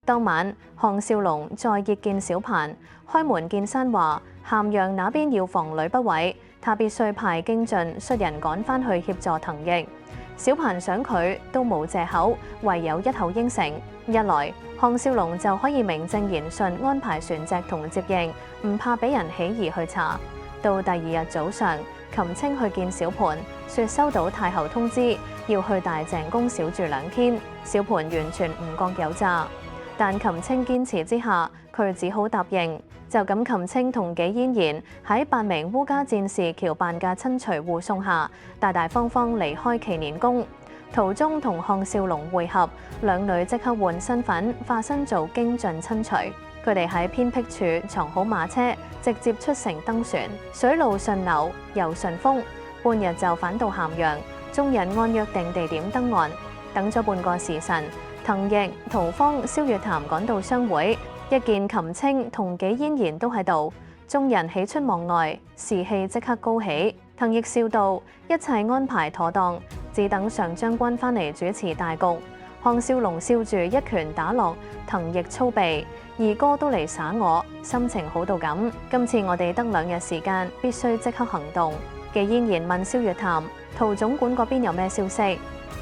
當晚，項少龍再謁見小盤，開門見山話咸陽那邊要防呂不韋，他必須派京俊率人趕返去協助滕奕。小盤想佢都冇藉口，唯有一口應承。一來，項少龍就可以名正言順安排船隻同接應，唔怕俾人起疑去查。到第二日早上，禽青去見小盤，說收到太后通知，要去大鄭宮小住2天。小盤完全唔覺有詐，但禽青堅持之下，佢只好答應。就咁，禽青同紀嫣然喺8名烏家戰士喬扮嘅親隨護送下，大大方方離開祈年宮。途中同項少龍會合，兩女即刻換身份，化身做京俊親隨。佢哋喺偏僻處藏好馬車，直接出城登船，水路順流又順風，半日就返到咸陽。眾人按約定地點登岸，等咗半個時辰，滕奕、屠方、蕭月潭趕到相會。一見禽青同紀嫣然都喺度，眾人喜出望外，士氣即刻高起。滕奕笑道：一切安排妥當，只等上將軍返嚟主持大局。項少龍笑住一拳打落滕奕粗臂，二哥都嚟耍我，心情好到咁。今次我哋得2日時間，必須即刻行動。紀嫣然問蕭月潭：陶總管嗰邊有咩消息？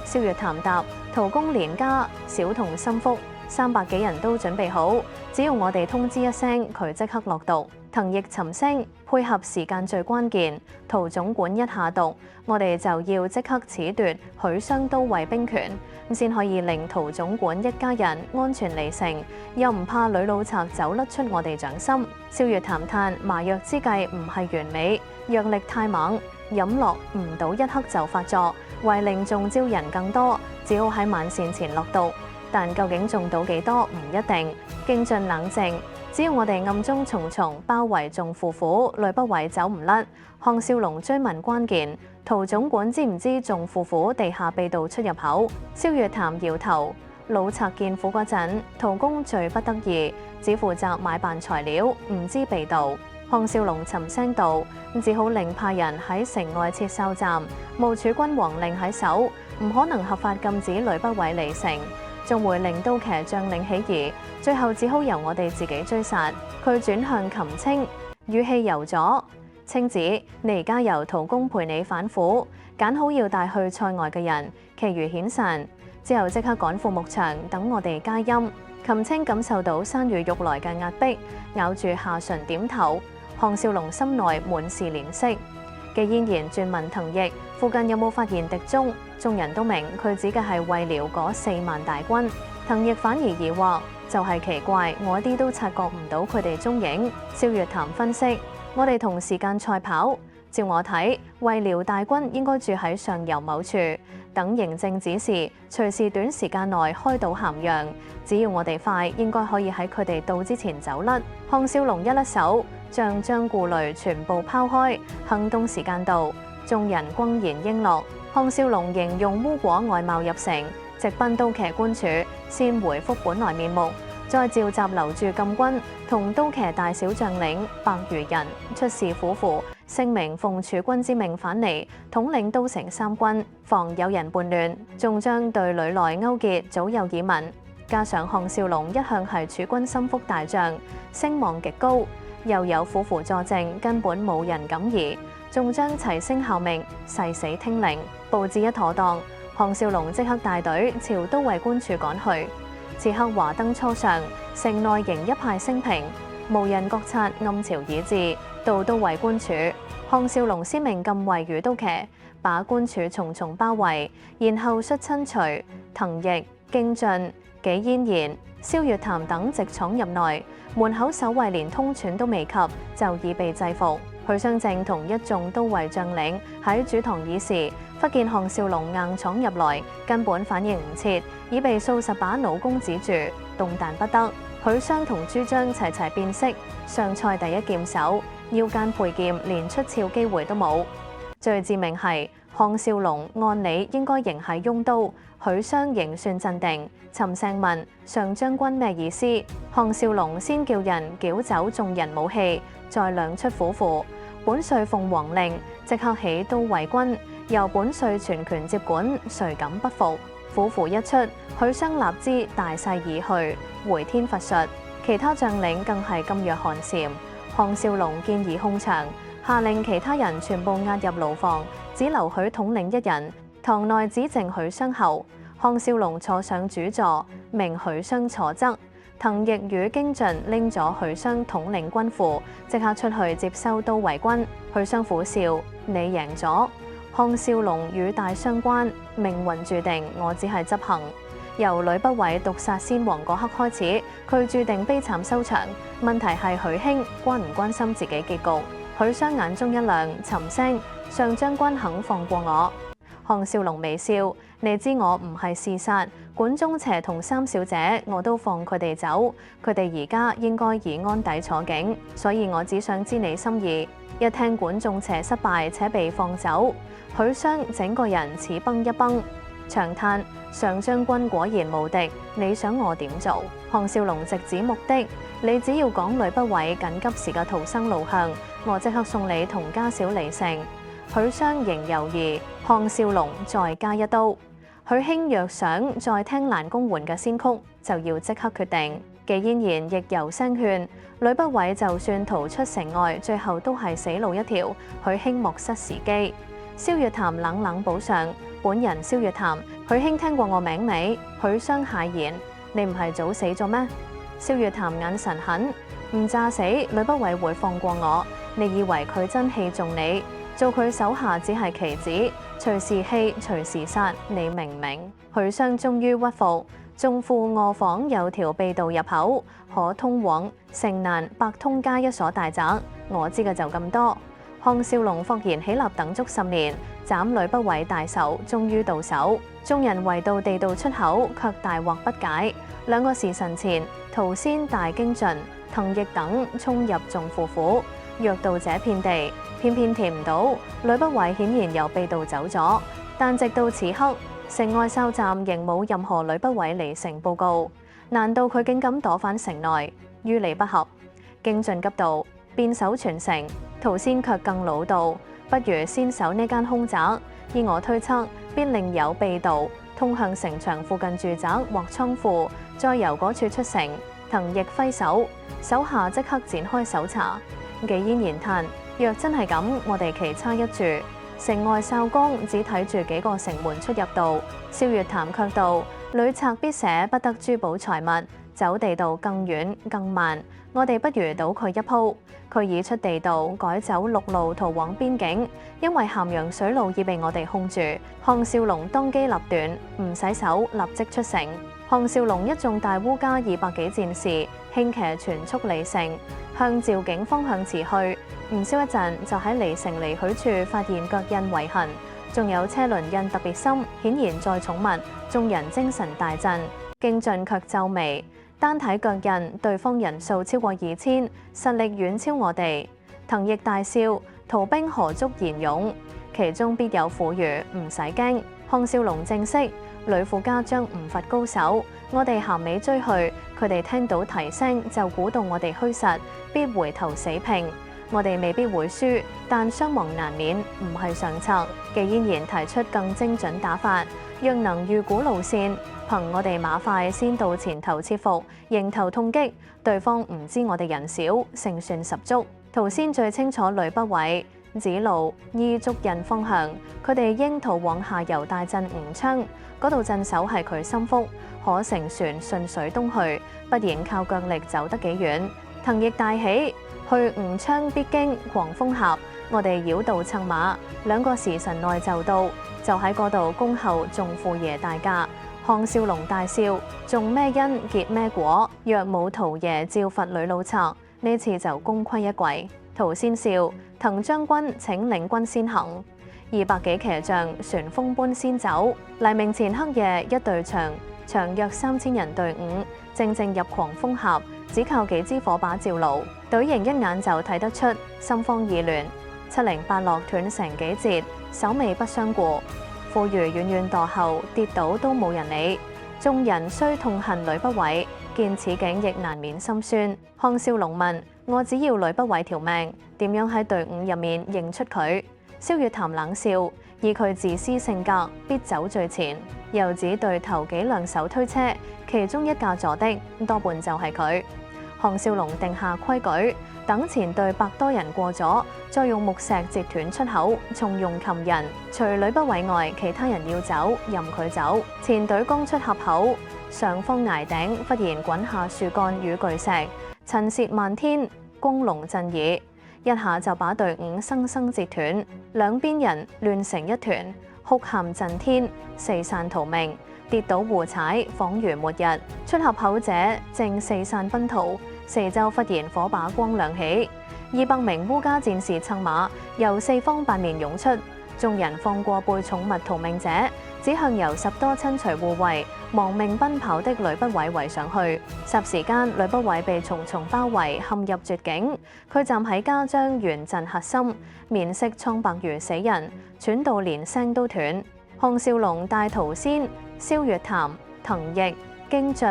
蕭月潭答：陶公連家、小童心腹300幾人都準備好，只要我哋通知一聲，佢即刻落毒。滕奕沉聲：配合時間最關鍵，陶總管一下毒，我哋就要即刻褫奪許商都尉兵權，先可以令陶總管一家人安全離城，又唔怕呂老賊走甩出我哋掌心。蕭月潭嘆：麻藥之計唔係完美，藥力太猛，飲落唔到1刻就發作，為令中招人更多，只好喺晚膳前落毒。但究竟中到幾多唔一定。京俊冷靜：只要我哋暗中重重包圍眾府府，呂不韋走唔甩。項少龍追問關鍵：陶總管知唔知眾府府地下秘道出入口？蕭月潭搖頭：老賊建府嗰陣，陶公最不得意，只負責買辦材料，唔知秘道。項少龍沉聲道：只好另派人喺城外設哨站，務處君王令喺手，唔可能合法禁止呂不韋離城，仲會令都騎將領起疑，最後只好由我哋自己追殺。佢轉向禽青，語氣柔咗：青子，你而家由陶公陪你返府，揀好要帶去塞外嘅人，其餘遣散，之後即刻趕赴牧場，等我哋佳音。禽青感受到山雨欲來嘅壓迫，咬住下唇點頭。項少龍心內滿是憐惜。紀嫣然轉問滕奕：附近有冇發現敵蹤？眾人都明佢指嘅係慰遼嗰4萬大軍。滕奕反而疑惑：就係奇怪，我一啲都察覺唔到佢哋蹤影。蕭月潭分析：我哋同時間賽跑，照我睇，慰遼大軍應該住喺上游某處，等嬴政指示，隨時短時間內開到咸陽。只要我哋快，應該可以喺佢哋到之前走甩。項少龍一甩手，將顧慮全部拋開，行動時間到，眾人轟然應諾。項少龍形容烏果外貌入城，直奔都騎官署，先回復本來面目，再召集留駐禁軍同都騎大小將領100餘人，出示府符，聲明奉儲君之命返嚟，統領都城3軍，防有人叛亂。仲將對呂內勾結早有耳聞，加上項少龍一向係儲君心腹大將，聲望極高，又有府符佐證，根本冇人敢疑。仲將齊聲效命，誓死聽令。佈置一妥當，項少龍即刻帶隊朝都尉官署趕去。此刻華燈初上，城內仍一派升平，無人覺察暗潮已至。到都尉官署，項少龍先命禁衛與都騎，把官署重重包圍，然後率親隨、滕奕、京俊、紀嫣然、蕭月潭等直闖入內，門口守衛連通傳都未及，就已被制服。許襄正同一眾都尉將領喺主堂議事，忽見項少龍硬闖入來，根本反應唔切，已被數10把弩弓指住，動彈不得。許襄同朱璋齊齊變色，上塞第一劍手腰間佩劍，連出鞘機會都冇。最致命係項少龍按理應該仍係擁都，許襄仍算鎮定，沉聲問上將軍咩意思？項少龍先叫人繳走眾人武器，再亮出府符。本帥奉皇令，即刻起都尉軍，由本帥全權接管，誰敢不服？虎符一出，許商立之大勢已去，回天乏術。其他將領更係噤若寒蟬。項少龍見疑控場，下令其他人全部押入牢房，只留許統領一人。堂內只剩許商後，項少龍坐上主座，命許商坐側。滕奕與京俊拎咗許商統領軍符，即刻出去接收都尉軍。許商苦笑：你贏咗。項少龍與大相關，命運注定，我只係執行。由呂不韋毒殺先王嗰刻開始，佢注定悲慘收場。問題係許卿關唔關心自己結局？許商眼中一亮，沉聲：上將軍肯放過我。項少龍微笑：你知我唔係嗜殺，管中邪同三小姐我都放佢哋走，佢哋而家應該已安抵坐境，所以我只想知你心意。一聽管仲邪失敗且被放走，許商整個人似崩一崩，長嘆：上將軍果然無敵，你想我點做？項少龍直指目的：你只要講呂不韋緊急時嘅逃生路向，我即刻送你同家小離城。許商仍猶豫，項少龍再加一刀。許卿若想再聽蘭公媛嘅仙曲，就要即刻決定。紀嫣然亦柔聲勸呂不韋，就算逃出城外，最後都係死路一條。許卿莫失時機。蕭月潭冷冷補上：本人蕭月潭，許卿聽過我名未？許商駭言：你唔係早死咗咩？蕭月潭眼神狠：唔詐死，呂不韋會放過我？你以為佢真器重你？做佢手下只係棋子，隨時棄隨時殺，你明唔明？許商終於屈服。眾庫臥房有條秘道入口，可通往城南百通街一所大宅。我知嘅就咁多。項少龍霍然起立等足10年，斬呂不韋大仇終於到手。眾人圍到地道出口，卻大惑不解。2個時辰前，陶仙、大京俊、滕奕等衝入眾庫府，欲盜這片地，偏偏填唔到。呂不韋顯然由秘道走咗，但直到此刻，城外哨站仍冇任何呂不韋離城報告。難道佢竟敢躲返城內？於理不合。京俊急道：變守全城。陶仙卻更老道：不如先守呢間空宅。依我推測，必另有秘道通向城牆附近住宅或倉庫，再由嗰處出城。滕奕揮手，手下即刻展開搜查。紀嫣然嘆：若真係咁，我哋棋差一注。城外哨崗只睇住幾個城門出入道。蕭月潭卻道：屢賊必捨不得珠寶財物，走地道更遠更慢。我哋不如賭佢一鋪。佢已出地道，改走陸路逃往邊境，因為咸陽水路已被我哋控住。項少龍當機立斷，唔洗手，立即出城。項少龍一眾大烏家200幾戰士輕騎全速離城，向趙境方向馳去。唔消一陣，就喺離城離許處發現腳印遺痕，仲有車輪印特別深，顯然載寵物。眾人精神大振，京俊卻皺眉。單睇腳印，對方人數超過2000，實力遠超我哋。滕奕大笑：逃兵何足言勇，其中必有婦孺，唔使驚。項少龍正色：呂傅家將唔乏高手，我哋銜尾追去，佢哋聽到蹄聲就估到我哋虛實，必回頭死拼。我哋未必會輸，但傷亡難免，唔係上策。紀嫣然提出更精準打法，若能預估路線，憑我哋馬快先到前頭切伏，迎頭痛擊，對方唔知我哋人少，勝算十足。陶仙最清楚呂不韋指路依足印方向，佢哋應逃往下游大鎮吳昌，嗰度鎮守係佢心腹，可乘船順水東去，不然靠腳力走得幾遠。滕奕大喜，去吳昌必經狂風峽，我哋繞道策馬，2個時辰內就到，就喺嗰度恭候眾庫爺大駕。項少龍大笑：種咩因結咩果，若冇陶爺照罰呂老賊，呢次就功虧一簣。陶仙笑：滕將軍請領軍先行。200幾騎將旋風般先走。黎明前黑夜，一隊長約3000人隊伍，正入狂風峽，只靠幾支火把照路，隊形一眼就睇得出心慌意亂。708落斷成幾節，首尾不相顧。婦孺遠遠墮後，跌倒都冇人理。眾人雖痛恨呂不韋，見此景亦難免心酸。項少龍問：我只要呂不韋條命，點樣喺隊伍入面認出佢？蕭月潭冷笑：以佢自私性格，必走最前。又指對頭幾輛手推車，其中一架坐的多半就係佢。項少龍定下規矩，等前隊百多人過咗，再用木石截斷出口，重用擒人。除呂不韋外，其他人要走，任佢走。前隊剛出峽口，上方崖頂忽然滾下樹幹與巨石，塵屑漫天，轟隆震耳，一下就把隊伍生生截斷，兩邊人亂成一團，哭喊震天，四散逃命，跌倒互踩，恍如末日。出峽口者正四散奔逃，四周忽然火把光亮起，200名烏家戰士策馬由四方八面湧出，眾人放過背重物逃命者，只向由10多親隨護衛亡命奔跑的呂不韋圍上去。霎時間，呂不韋被重重包圍，陷入絕境。佢站喺家章圓陣核心，面色蒼白如死人，喘到連聲都斷。項少龍帶陶仙、蕭月潭、滕毅、京進、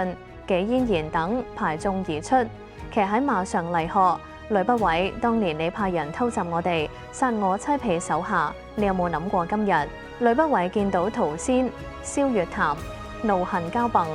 紀嫣然等排眾而出，騎喺馬上厲喝：呂不韋，當年你派人偷襲我哋，殺我妻婢手下，你有冇諗過今日？呂不韋見到陶仙、蕭月潭，怒恨交迸，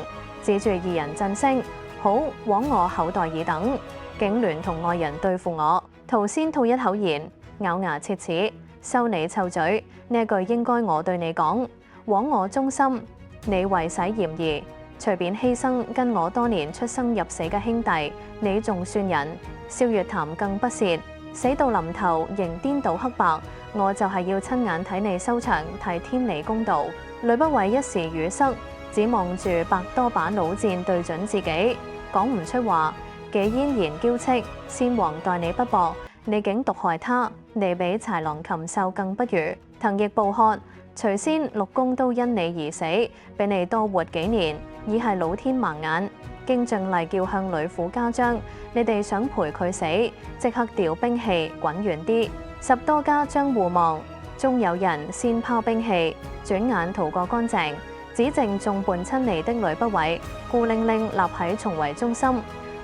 指住2人震聲：好，枉我厚待爾等，竟聯同外人對付我。陶仙吐一口言，咬牙切齒：收你臭嘴！呢句應該我對你講，枉我忠心，你為使嫌疑，隨便犧牲跟我多年出生入死嘅兄弟，你仲算人？蕭月潭更不屑，死到臨頭仍顛倒黑白，我就係要親眼睇你收場，替天理公道。呂不韋一時語塞，只望住百多把弩箭對準自己，講唔出話。紀嫣然嬌斥：先王待你不薄，你竟毒害他，你比豺狼禽獸更不如。滕毅暴喝：徐仙、陸公都因你而死，比你多活幾年，已係老天盲眼。京進厲叫向呂府家章：你哋想陪佢死，即刻調兵器滾遠啲。10多家章互望，終有人先拋兵器，轉眼逃過乾淨，只剩眾叛親離的呂不韋孤零零立喺重圍中心。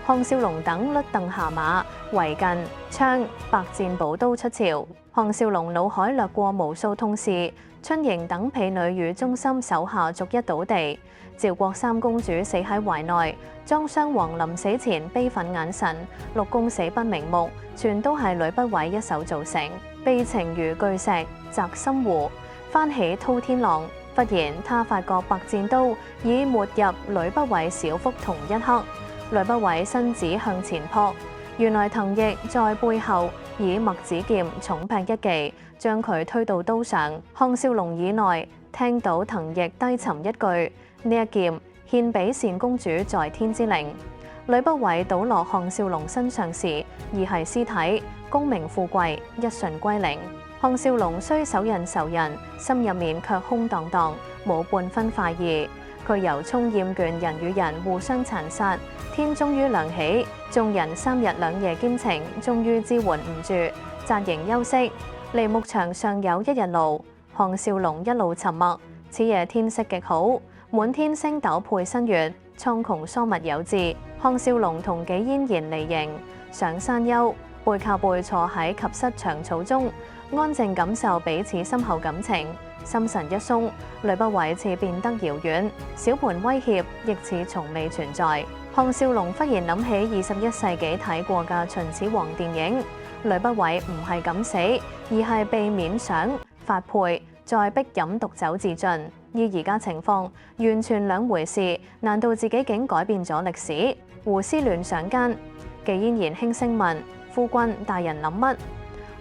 項少龍等甩凳下馬，圍近槍百戰寶刀出鞘。項少龍腦海掠過無數痛事，春瑩等婢女與忠心手下逐一倒地，趙國3公主死喺懷內，莊襄王臨死前悲憤眼神，6公死不瞑目，全都係呂不韋一手造成。悲情如巨石砸心湖，翻起滔天浪。忽然他發覺百戰刀已沒入呂不韋小腹同一刻，呂不韋身子向前撲，原來滕毅在背後以墨子劍重劈一記，將佢推到刀上。項少龍以內聽到滕毅低沉一句：呢一劍獻俾單公主在天之靈。呂不韋倒落項少龍身上時，已係屍體，功名富貴一瞬歸零。項少龍雖手刃仇人，心入面卻空蕩蕩，冇半分快意。佢由衷厭倦人與人互相殘殺，天終於亮起，眾人3日2夜兼程，終於支援唔住，紮營休息。離牧場尚有1日路，項少龍一路沉默。此夜天色極好，滿天星斗配新月，蒼穹疏密有致。項少龍同紀嫣然離營，上山丘，背靠背坐喺及膝長草中，安靜感受彼此深厚感情。心神一鬆，呂不韋似變得遙遠，小盤威脅亦似從未存在。項少龍忽然諗起21世紀睇過嘅秦始皇電影，呂不韋唔係咁死，而係被勉賞、發配，再逼飲毒酒自盡。依而家情況，完全兩回事。難道自己竟改變咗歷史？胡思亂想間，紀嫣然輕聲問：夫君大人諗乜？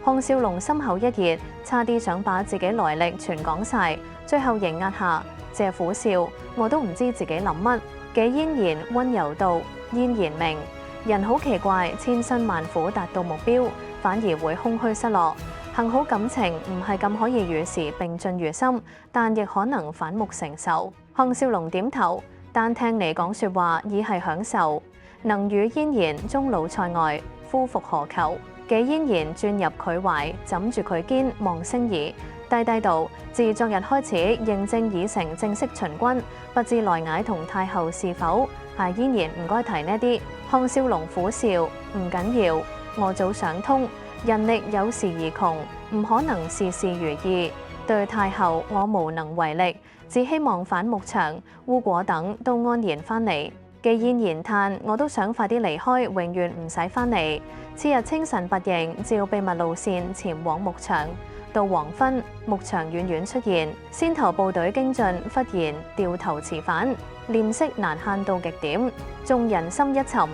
項少龍心口一熱，差啲想把自己來歷全講晒，最後仍壓下，借苦笑：我都唔知自己諗乜。紀嫣然温柔道：嫣然明，人好奇怪，千辛萬苦達到目標，反而會空虛失落。幸好感情唔係咁可以與時並進如心，但亦可能反目成仇。項少龍點頭，單聽你講說話已係享受，能與嫣然終老塞外，夫復何求？紀嫣然轉入佢懷，枕住佢肩望星兒，低低道：自昨日開始，認證已成正式秦軍，不知內矮同太后是否？嫣然唔該提呢啲。項少龍苦笑：唔緊要，我早想通，人力有時而窮，唔可能事事如意。對太后我無能為力，只希望反牧場、烏果等都安然返嚟。既然言嘆，我都想快啲離開，永遠唔使返嚟。次日清晨拔營，照秘密路線前往牧場。到黃昏，牧場遠遠出現，先頭部隊經進，忽然掉頭辭返，臉色難看到極點，眾人心一沉。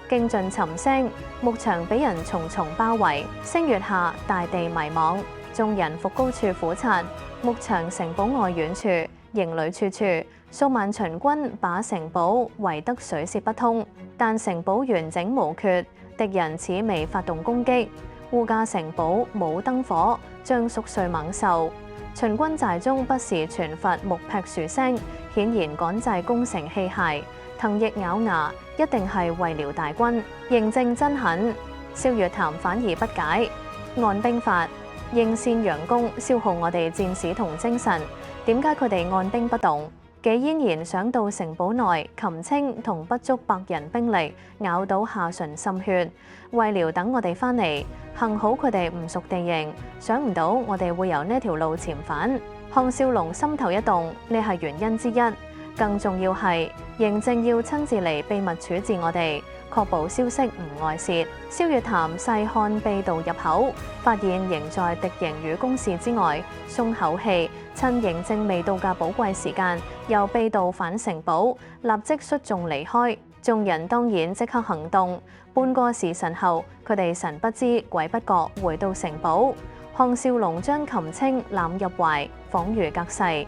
經進沉聲，牧場俾人重重包圍，星月下大地迷惘，眾人伏高處俯察，牧場城堡外遠處，營壘處處，數萬秦軍把城堡圍得水泄不通，但城堡完整無缺，敵人似未發動攻擊。烏家城堡冇燈火，像熟睡猛獸。秦軍寨中不時傳發木劈樹聲，顯然趕製攻城器械。藤翼咬牙，一定係為遼大軍。嬴政真狠，蕭月潭反而不解。按兵法，應先佯攻，消耗我哋戰士同精神。點解佢哋按兵不動？紀嫣然想到城堡內擒青同不足100人兵力，咬到下唇滲血。為遼等我哋返嚟，幸好佢哋唔熟地形，想唔到我哋會由呢條路潛返。項少龍心頭一動，呢係原因之一。更重要係嬴政要親自嚟秘密處置我哋，確保消息唔外泄。蕭月潭細看秘道入口，發現仍在敵營與工事之外，鬆口氣，趁嬴政未到嘅寶貴時間，由秘道返城堡，立即率眾離開。眾人當然即刻行動。半個時辰後，佢哋神不知鬼不覺回到城堡。項少龍將擒青攬入懷，恍如隔世。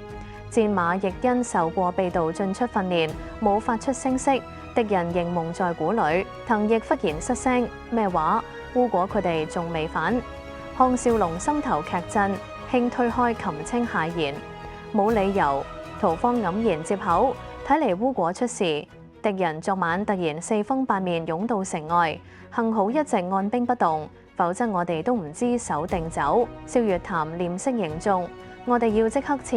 戰馬亦因受過秘道進出訓練，冇發出聲息，敵人仍蒙在鼓裏。藤翼忽然失聲，咩話？烏果佢哋仲未返？項少龍心頭劇震，輕推開擒青駭言，冇理由。屠方黯然接口，睇嚟烏果出事。敵人昨晚突然4方8面湧到城外，幸好一直按兵不動，否則我哋都唔知守定走。蕭月潭臉色凝重。我哋要即刻撤，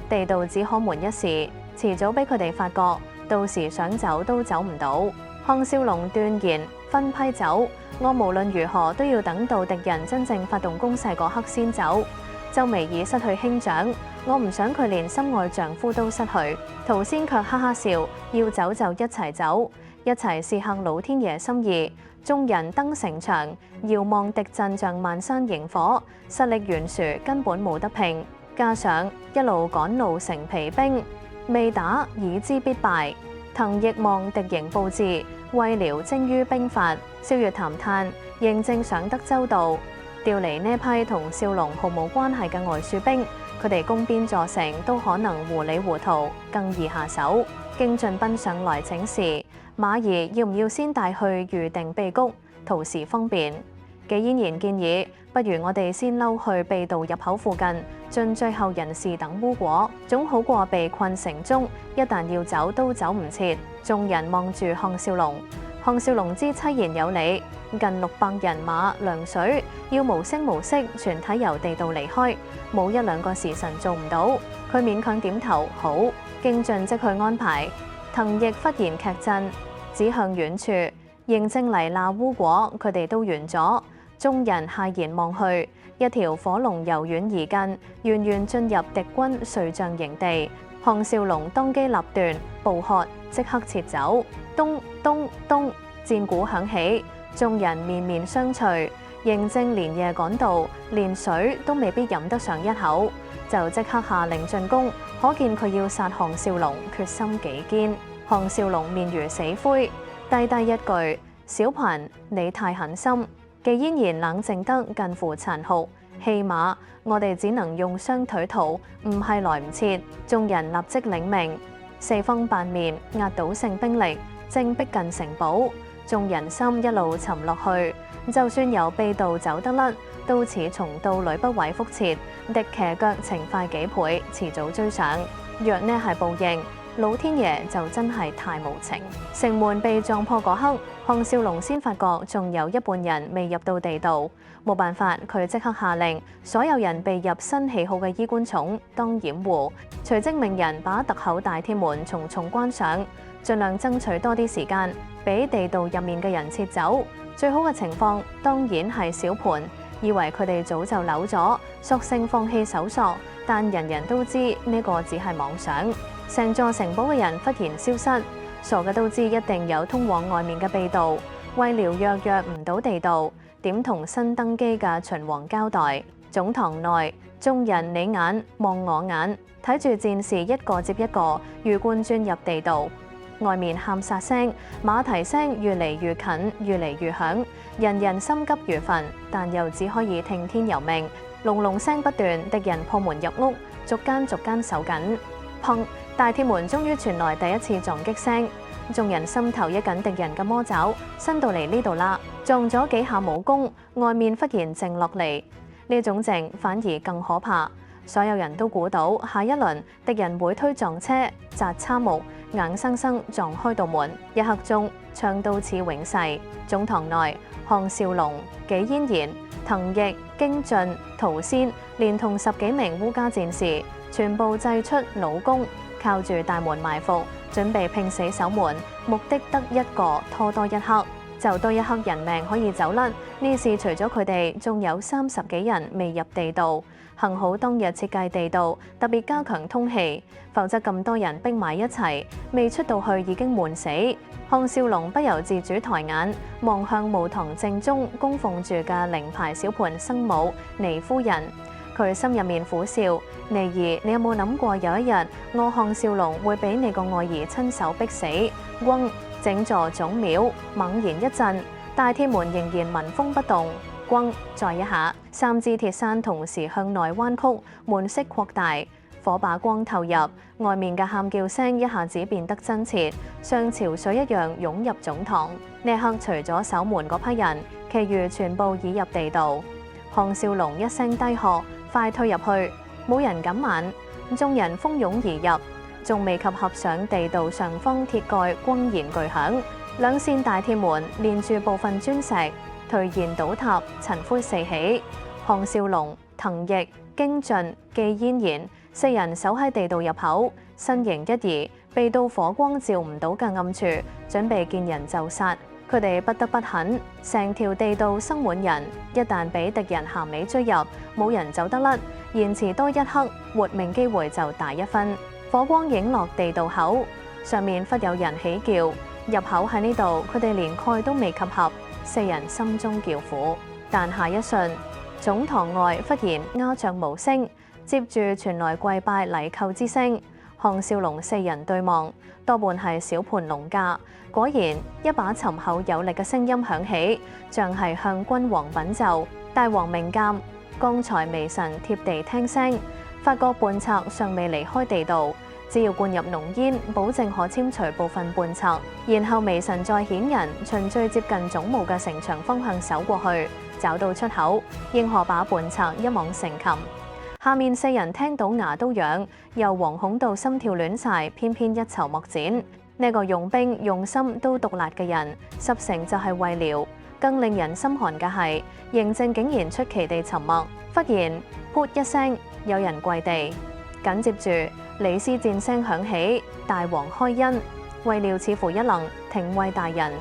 地道只可瞞一時，遲早俾佢哋發覺，到時想走都走唔到。項少龍斷言分批走，我無論如何都要等到敵人真正發動攻勢嗰刻先走。周眉已失去兄長，我唔想佢連心愛丈夫都失去。陶仙卻哈哈笑，要走就一齊走，一齊試向老天爺心意。眾人登城牆，遙望敵陣像漫山螢火，實力懸殊，根本冇得拼。加上一路趕路成疲兵，未打已知必敗。藤翼望敵營佈置，為遼精於兵法。蕭月潭嘆，嬴政想得周到，調嚟呢批同少龍毫無關係嘅外戍兵，佢哋攻邊座城都可能糊裡糊塗，更易下手。經進賓上來請示，馬兒要唔要先帶去預定秘谷，圖時方便。紀嫣然建議，不如我哋先溜去秘道入口附近，盡最後人事等烏果，總好過被困城中，一旦要走都走唔切。眾人望住項少龍，項少龍知妻言有理，近600人馬糧水，要無聲無息全體由地道離開，冇1、2個時辰做唔到。佢勉強點頭，好。經進即去安排。藤翼忽然劇震，指向遠處，嬴政嚟鬧烏果，佢哋都完咗。眾人駭然望去，一條火龍由遠而近，遠遠進入敵軍睡將營地。項少龍當機立斷，暴喝即刻撤走。咚咚咚，戰鼓響起，眾人面面相覷。嬴政連夜趕到，連水都未必飲得上一口，就即刻下令進攻。可見佢要殺項少龍，決心幾堅。項少龍面如死灰，低低一句：小頻，你太狠心。紀嫣然冷靜得近乎殘酷，棄馬，我哋只能用雙腿逃，唔係來唔切。眾人立即領命，4方8面壓倒性兵力，正逼近城堡。眾人心一路沉落去，就算由秘道走得甩，都似重蹈呂不韋覆轍，敵騎腳程快幾倍，遲早追上。若呢係報應，老天爺就真係太無情。城門被撞破嗰刻，項少龍先發覺仲有一半人未入到地道，冇辦法，佢即刻下令所有人備入新起好嘅衣冠冢當掩護，隨即命人把特厚大鐵門重重關上，盡量爭取多啲時間俾地道入面嘅人撤走。最好嘅情況當然係小盤，以為佢哋早就朽咗，索性放棄搜索。但人人都知呢個只係妄想。成座城堡嘅人忽然消失，傻嘅都知一定有通往外面嘅秘道。為了約唔到地道，點同新登基嘅秦王交代？總堂內眾人你眼望我眼，睇住戰士一個接一個魚貫鑽入地道。外面喊殺聲、馬蹄聲越嚟越近，越嚟越響，人人心急如焚，但又只可以聽天由命。隆隆聲不斷，敵人破門入屋，逐間守緊。砰！大鐵門終於傳來第一次撞擊聲，眾人心頭一緊敵人嘅魔爪伸到嚟呢度啦，撞咗幾下武功，外面忽然靜落嚟。呢種靜反而更可怕。所有人都估到下一輪敵人會推撞車、砸叉木，硬生生撞開道門。一刻鐘，槍刀似永逝。總堂內，項少龍、紀嫣然、滕毅、京俊、陶仙，連同10幾名烏家戰士，全部祭出老弓，靠住大門埋伏，準備拼死守門，目的得一個，拖多一刻，就多一刻人命可以走甩。呢時除咗佢哋，仲有30幾人未入地道。幸好當日設計地道，特別加強通氣，否則咁多人逼埋一齊，未出到去已經悶死。項少龍不由自主抬眼望向墓堂正中供奉住嘅靈牌小盤生母倪夫人，佢心入面苦笑：妮兒，你有冇諗過有一日我項少龍會俾你個愛兒親手逼死？嗡！整座總廟猛然一震，大鐵門仍然紋風不動。轟！再一下，3支鐵山同時向內彎曲，門色擴大，火把光透入，外面嘅喊叫聲一下子變得真切，像潮水一樣湧入總堂。呢刻除咗守門嗰批人，其餘全部已入地道。項少龍一聲低喝，快退入去，冇人敢慢，眾人蜂擁而入，仲未及合上地道上方鐵蓋轟然巨響，兩扇大鐵門連住部分磚石，頹然倒塌，塵灰四起。項少龍、滕毅、京俊、紀嫣然4人守喺地道入口，身形一移，避到火光照唔到嘅暗處，準備見人就殺。佢哋不得不肯，成條地道塞滿人，一旦俾敵人鹹尾追入，冇人走得甩，延遲多一刻，活命機會就大一分。火光影落地道口，上面忽有人起叫，入口喺呢度，佢哋連蓋都未及合，4人心中叫苦。但下一瞬，總堂外忽然鴉雀無聲，接住傳來跪拜禮叩之聲。項少龍4人對望，多半係小盤龍駕。果然一把沉厚有力嘅聲音響起，像係向君王稟奏。大王明鑑，剛才微臣貼地聽聲，發覺叛賊尚未離開地道，只要灌入濃煙，保證可殲除部分叛賊。然後微臣再遣人循最接近總務嘅城牆方向守過去，找到出口，應可把叛賊一網成擒。下面4人聽到牙都癢，又惶恐到心跳亂晒，偏偏一籌莫展。呢個用兵用心都毒辣嘅人，10成就係為了。更令人心寒嘅係，嬴政竟然出奇地沉默。忽然，噗一聲，有人跪地。緊接住，李斯戰聲響起，大王開恩。為了似乎一愣，廷尉大人。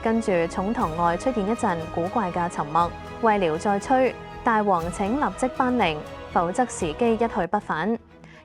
跟住總堂外出現一陣古怪嘅沉默。為了再催，大王請立即頒令，否則時機一去不返。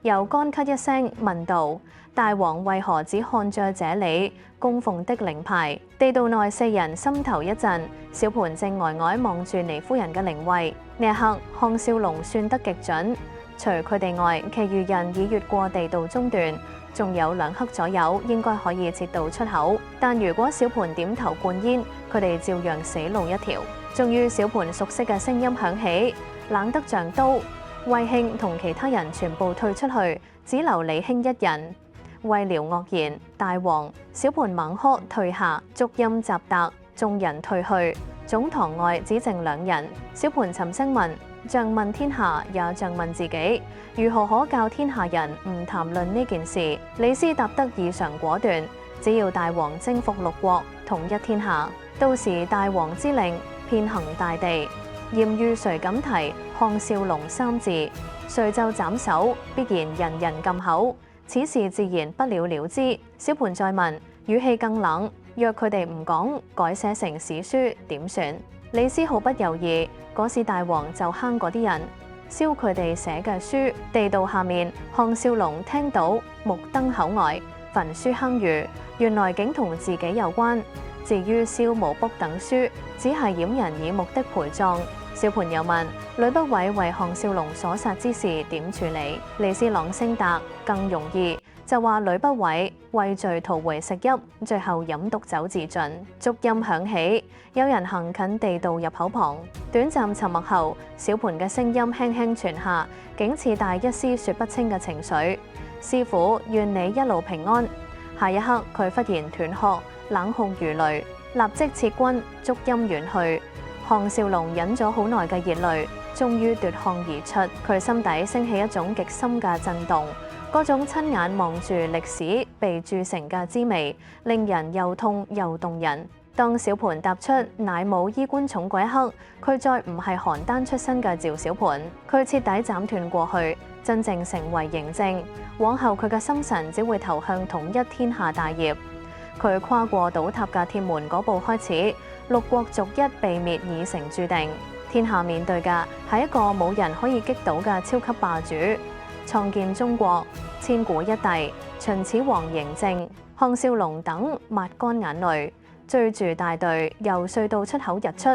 又乾咳一聲問道：大王為何只看着這裏供奉的靈牌？地道內4人心頭一震，小盤正呆呆望住倪夫人嘅靈位。呢一刻，項少龍算得極準，除佢哋外，其餘人已越過地道中段，仲有2刻左右應該可以切到出口。但如果小盤點頭灌煙，佢哋照樣死路一條。終於，小盤熟悉嘅聲音響起，冷得像刀。衛興同其他人全部退出去，只留李興一人。為了愕然，大王，小盤猛喝退下，足音雜答，眾人退去。總堂外只剩2人。小盤沉聲問：像問天下，也像問自己，如何可教天下人唔談論呢件事？李斯答得異常果斷：只要大王征服6國，統一天下，到時大王之令，遍行大地。艷遇誰敢提項少龍3字，誰就斬首，必然人人禁口。此事自然不了了之。小盤再問，語氣更冷：若佢哋唔講，改寫成史書點算？李斯毫不猶豫，嗰時大王就坑嗰啲人，燒佢哋寫嘅書。地道下面，項少龍聽到目瞪口呆，焚書坑儒，原來竟同自己有關。至於燒毛卜等書，只係掩人耳目的陪葬。小盤又問呂不韋為項少龍所殺之事點處理？李斯朗聲答：更容易，就話呂不韋畏罪逃回食邑，最後飲毒酒自盡。竹音響起，有人行近地道入口旁。短暫沉默後，小盤嘅聲音輕輕傳下，竟似帶一絲說不清嘅情緒。師傅，願你一路平安。下一刻，佢忽然斷喝，冷酷如雷，立即撤軍。竹音遠去。項少龍忍咗好耐嘅熱淚，終於奪項而出。佢心底升起一種極深嘅震動，嗰種親眼望住歷史被鑄成嘅滋味，令人又痛又動人。當小盤踏出乃武衣冠冢嗰一刻，佢再唔係邯鄲出身嘅趙小盤，佢徹底斬斷過去，真正成為嬴政。往後佢嘅心神只會投向統一天下大業。佢跨過倒塌嘅鐵門嗰步開始，六國逐一被滅已成注定。天下面對嘅係一個冇人可以擊倒嘅超級霸主。創建中國，千古一帝，秦始皇嬴政。項少龍等抹乾眼淚，追住大隊由隧道出口日出。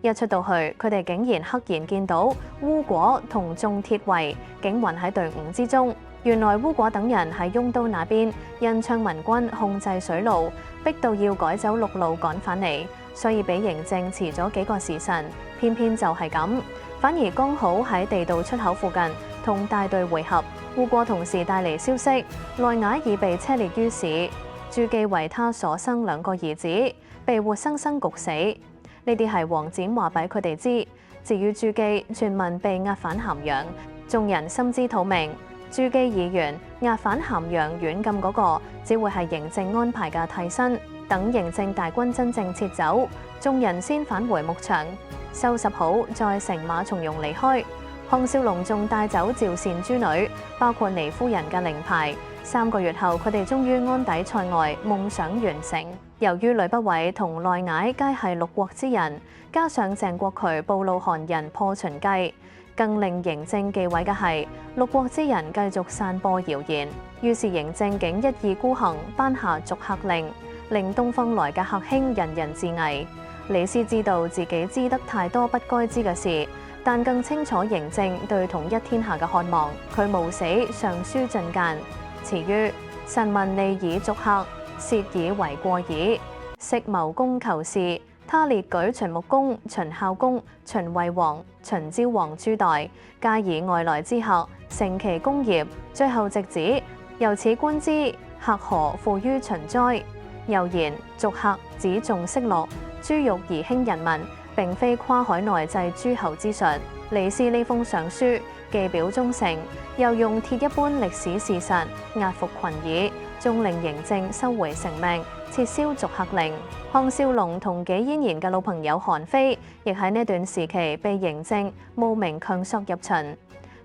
一出到去，佢哋竟然赫然見到烏果同眾鐵衛竟混喺隊伍之中。原來烏果等人喺邕都那邊因昌文軍控制水路，逼到要改走陸路趕返嚟，所以比嬴政遲咗幾個時辰。偏偏就係咁，反而剛好喺地道出口附近同大隊會合。烏果同時帶嚟消息，內瓦已被車裂於市，朱姬為他所生兩個兒子被活生生焗死。呢啲係王翦話俾佢哋知。至於朱姬，傳聞被押返咸陽，眾人心知肚明。朱姬議員押返咸陽軟禁嗰個，只會係嬴政安排嘅替身。等嬴政大軍真正撤走，眾人先返回牧場，收拾好再乘馬從容離開。項少龍仲帶走趙善諸女，包括禰夫人嘅靈牌。3個月後，佢哋終於安抵塞外，夢想完成。由於呂不韋同內瓦皆係六國之人，加上鄭國渠暴露韓人破秦計，更令嬴政忌諱嘅係六國之人繼續散播謠言。於是嬴政竟一意孤行，頒下逐客令，令東方來嘅客卿人人自危。李斯知道自己知得太多不該知嘅事，但更清楚嬴政對統一天下嘅渴望。佢冒死上書進諫，詞於：臣民利以逐客，竊以為過矣。昔謀公求事，他列舉秦穆公、秦孝公、秦惠王、秦昭王諸代，皆以外來之客成其功業。最後直指：由此觀之，客何負於秦哉？又言逐客只重色樂，豬肉而輕人民，並非跨海內制諸侯之術。李斯呢封上書既表忠誠，又用鐵一般歷史事實壓服群議，終令嬴政收回成命，撤銷逐客令。項少龍同幾嫣然嘅老朋友韓非，亦喺呢段時期被嬴政慕名強索入秦。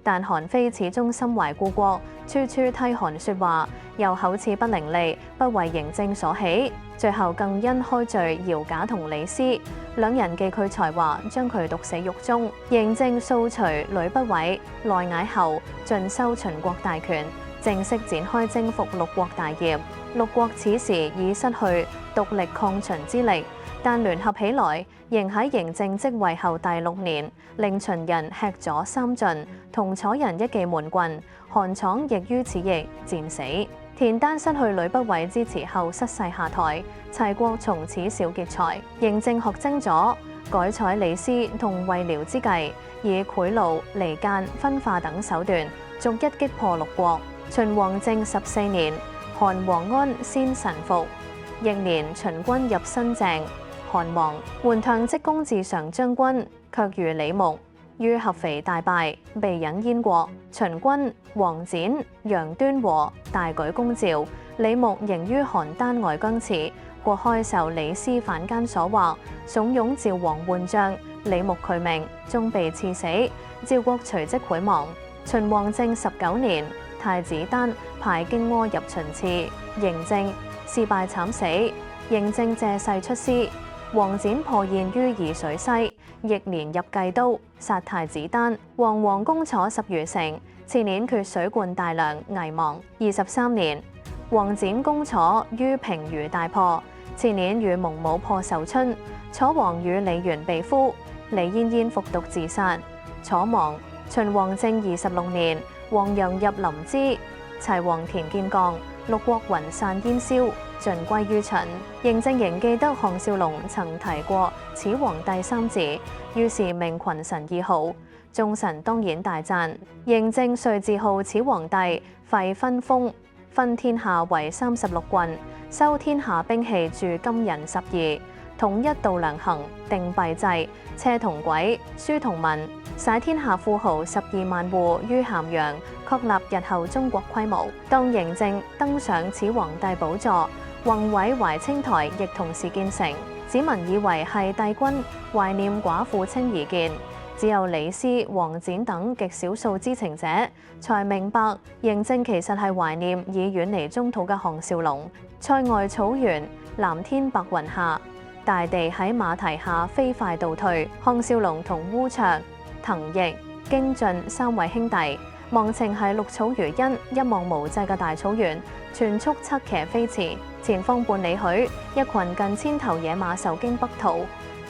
但韓非始終心懷故國，處處替韓說話，又口齒不伶俐，不為嬴政所喜。最後更因開罪姚賈同李斯，兩人忌佢才華，將佢毒死獄中。嬴政掃除呂不韋、內瓦後，盡收秦國大權，正式展開征服六國大業。六國此時已失去獨力抗秦之力，但聯合起來，仍喺嬴政即位後第6年，令秦人吃咗三盡，同楚人一騎悶棍，韓闖亦於此役戰死。田單失去呂不韋支持後失勢下台，齊國從此小結財。嬴政學精咗，改採李斯同魏遼之計，以賄賂、離間、分化等手段，逐一擊破六國。秦王政14年，韓王安先臣服。翌年，秦軍入新鄭，韓王換鬯即公至上將軍，卻如李牧，於合肥大敗，被引燕國。秦軍王翦、楊端和大舉攻趙，李牧仍於邯鄲外僵持。郭開受李斯反間所惑，慫恿趙王換將，李牧拒命，終被賜死。趙國隨即潰亡。秦王政19年，太子丹派荊軻入秦刺，嬴政事敗慘死。嬴政借勢出師，王翦破宴於沂水西，翌年入計都，殺太子丹。黃王攻楚10餘城，次年缺水灌大梁，危亡。23年，王翦攻楚於平餘大破，次年與蒙武破壽春，楚王與李元被俘，李嫣嫣服毒自殺。楚亡。秦王政26年，王陽入臨淄，齊王田建絳，6國雲散煙消，盡歸於秦。嬴政仍記得項少龍曾提過始皇帝3字，於是命群臣2號，眾臣當然大讚。嬴政遂自號始皇帝，廢分封，分天下為36郡，收天下兵器鑄金人12，統一度量衡，定幣制，車同軌，書同文，徙天下富豪12萬戶於咸陽，確立日後中國規模。當嬴政登上始皇帝寶座，宏偉懷清台亦同時建成，子民以為係帝君懷念寡婦清而建，只有李斯、王翦等極少數知情者，才明白嬴政其實係懷念已遠離中土嘅項少龍。塞外草原，藍天白雲下，大地喺馬蹄下飛快倒退。項少龍同烏卓、滕奕、京晉3位兄弟，忘情係綠草如茵、一望無際嘅大草原，全速策騎飛馳。前方半里許，一群近1000頭野馬受驚北逃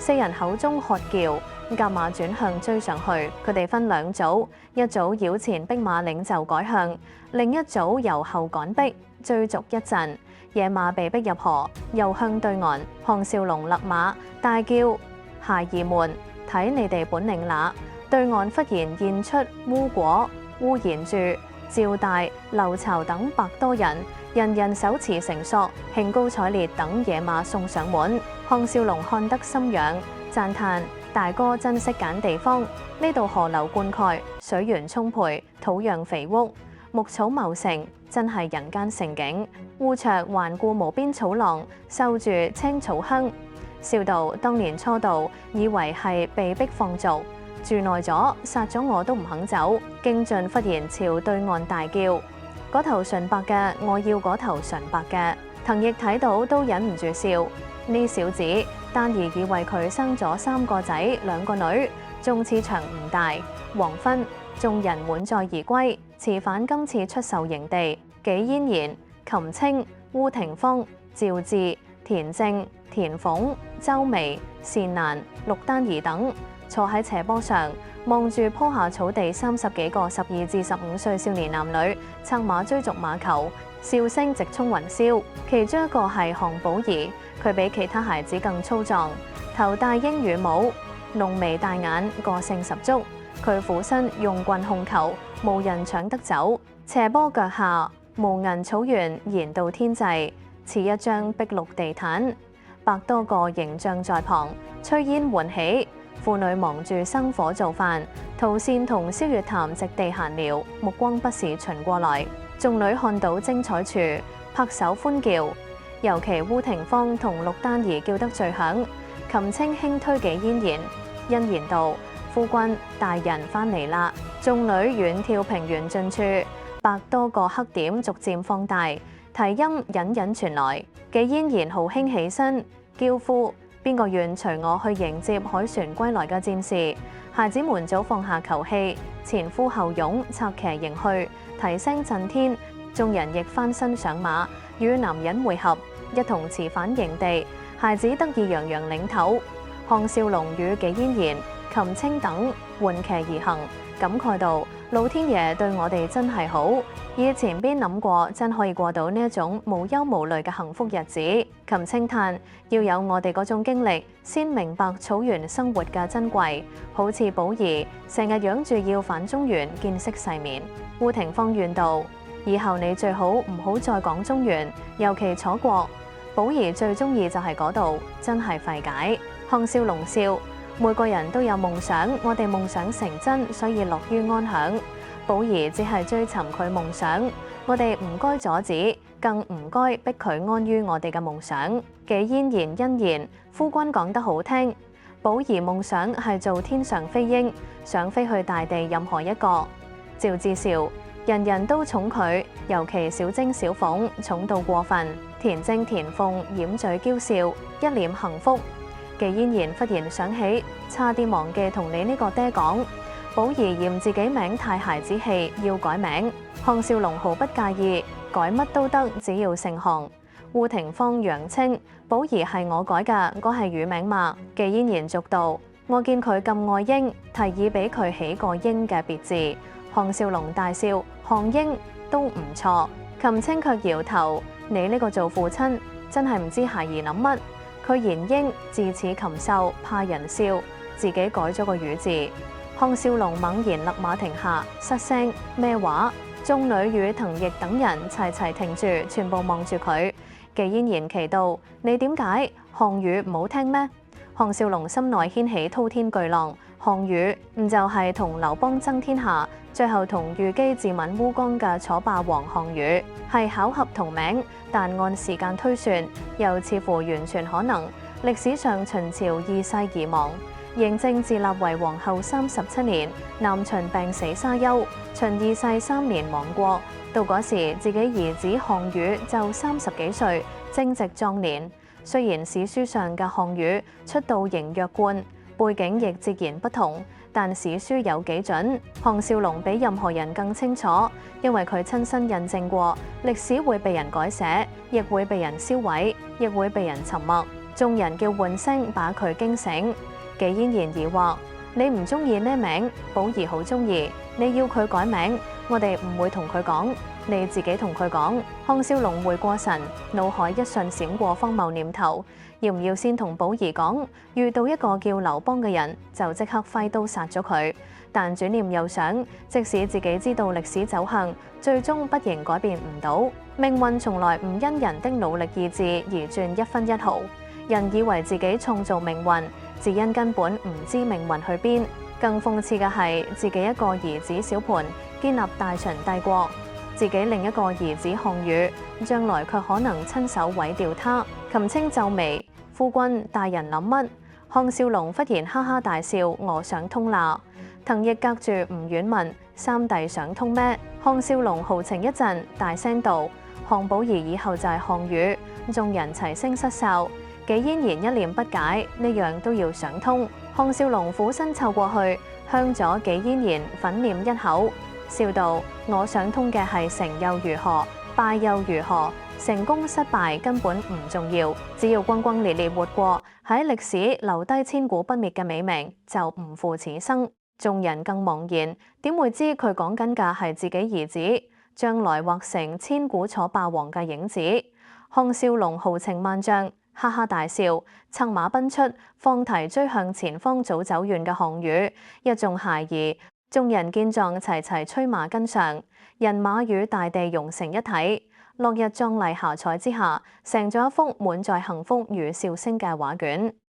，4人口中喝叫，甲馬轉向追上去。佢哋分2組，一組繞前逼馬領袖改向，另一組由後趕逼，追逐一陣，野馬被逼入河，又向對岸。項少龍勒馬大叫：孩兒們，睇你哋本領那！對岸忽然現出烏果、烏延柱、趙大、劉巢等100多人，人人手持繩索，興高采烈等野馬送上門。項少龍看得心癢，讚嘆：大哥真識揀地方，呢度河流灌溉，水源充沛，土壤肥沃，牧草茂盛，真係人間盛景。烏卓環顧無邊草浪，嗅住青草香，笑道：當年初到，以為係被逼放逐，住耐咗，殺咗我都唔肯走。京晉忽然朝對岸大叫：嗰頭純白嘅，我要嗰頭純白嘅。滕奕睇到都忍唔住笑，呢小子丹兒以為佢生咗3個仔2個女，仲似場唔大。黃昏，眾人滿載而歸，辭返今次出售營地。紀嫣然、禽青、烏廷芳、趙志、田正、田鳳、周眉、單蘭、陸丹兒等坐喺斜坡上，望住鋪下草地30幾個12至15歲少年男女策馬追逐馬球，笑聲直衝雲霄。其中一個係項寶儀，佢比其他孩子更粗壯，頭戴鷹羽帽，濃眉大眼，個性十足。佢俯身用棍控球，無人搶得走。斜坡腳下，無垠草原延到天際，似一張碧綠地毯，100多個營帳在旁，炊煙喚起，婦女忙住生火做飯。陶倩同蕭月潭席地閒聊，目光不時巡過來。眾女看到精彩處，拍手歡叫。尤其烏廷芳同陸丹兒叫得最響。禽青輕推紀嫣然，欣然道：夫君大人翻嚟啦！眾女遠眺平原盡處，100多個黑點逐漸放大，啼音隱隱傳來。紀嫣然豪興起身，嬌呼：邊個願隨我去迎接凱旋歸來嘅戰士？孩子們早放下球戲，前呼後擁，策騎迎去，啼聲震天。眾人亦翻身上馬，與男人會合，一同辭返營地。孩子得意洋洋領頭，項少龍與紀嫣然、禽青等換騎而行，感慨道：老天爺對我哋真係好，以前邊諗過真可以過到呢一種無憂無慮嘅幸福日子。禽青嘆：要有我哋嗰種經歷，先明白草原生活嘅珍貴。好似寶儀成日養住要返中原見識世面。烏廷芳怨道：以後你最好唔好再講中原，尤其楚國。寶儀最中意就係嗰度，真係費解。項少龍笑：每個人都有夢想，我哋夢想成真，所以樂於安享。寶儀只係追尋佢夢想，我哋唔該阻止，更唔該逼佢安於我哋嘅夢想。紀嫣然欣然：夫君講得好聽。寶儀夢想係做天上飛鷹，想飛去大地任何一個。趙志笑：人人都寵佢，尤其小晶小鳳寵到過分。田正田鳳掩嘴嬌笑，一臉幸福。紀紀嫣然忽然想起，差啲忘記同你呢個爹講，寶儀嫌自己名太孩子氣，要改名。項少龍毫不介意，改乜都得，只要姓項。滬廷芳揚稱，寶儀係我改㗎，嗰係乳名嘛。紀嫣然續道，我見佢咁愛英，提議俾佢起個英嘅別字。項少龍大笑，項英都唔錯。琴清卻搖頭，你呢個做父親真係唔知孩兒諗乜。佢言英字似禽獸，怕人笑，自己改咗個乳字。項少龍猛然勒馬停下，失聲咩話？眾女與滕奕等人齊齊停住，全部望住佢。紀嫣然奇道：你點解項羽唔好聽咩？項少龍心內掀起滔天巨浪。項羽唔就係同劉邦爭天下，最後同虞姬自刎烏江嘅楚霸王項羽，係巧合同名，但按時間推算，又似乎完全可能。歷史上秦朝二世而亡，嬴政自立為皇后37年，南秦病死沙丘，秦二世3年亡國。到嗰時，自己兒子項羽就30幾歲，正值壯年。雖然史書上嘅項羽出道型弱冠，背景亦截然不同，但史書有幾準，項少龍比任何人更清楚，因為佢親身印證過，歷史會被人改寫，亦會被人燒毀，亦會被人沉默。眾人叫喚聲把佢驚醒。紀嫣然疑惑：你唔中意呢名，寶儀好中意，你要佢改名，我哋唔會同佢講，你自己同佢講。項少龍回過神，腦海一瞬閃過荒謬念頭，要唔要先同寶儀講？遇到一個叫劉邦嘅人，就即刻揮刀殺咗佢。但轉念又想，即使自己知道歷史走向，最終不仍改變唔到。命運從來唔因人的努力意志而轉一分一毫。人以為自己創造命運，只因根本唔知命運去邊。更諷刺嘅係，自己一個兒子小盤建立大秦帝國，自己另一個兒子項羽將來卻可能親手毀掉他。琴清皺眉，夫君大人諗乜？項少龍忽然哈哈大笑，我想通啦。滕奕隔住唔遠問，三弟想通咩？項少龍豪情一陣，大聲道：項寶儀以後就係項羽。眾人齊聲失笑。紀嫣然一臉不解，呢樣都要想通。項少龍俯身湊過去，向咗紀嫣然粉臉一口，笑道：我想通嘅係成又如何，敗又如何，成功失敗根本唔重要，只要轟轟烈烈活過，喺歷史留低千古不滅嘅美名，就唔負此生。眾人更茫然，點會知佢講緊嘅係自己兒子，將來或成千古楚霸王嘅影子。項少龍豪情萬丈，哈哈大笑，策馬奔出，放蹄追向前方早走遠嘅項羽。一眾孩兒，眾人見狀齊齊催馬跟上，人馬與大地融成一體。落日壯麗霞彩之下，成咗一幅滿載幸福與笑聲嘅畫卷。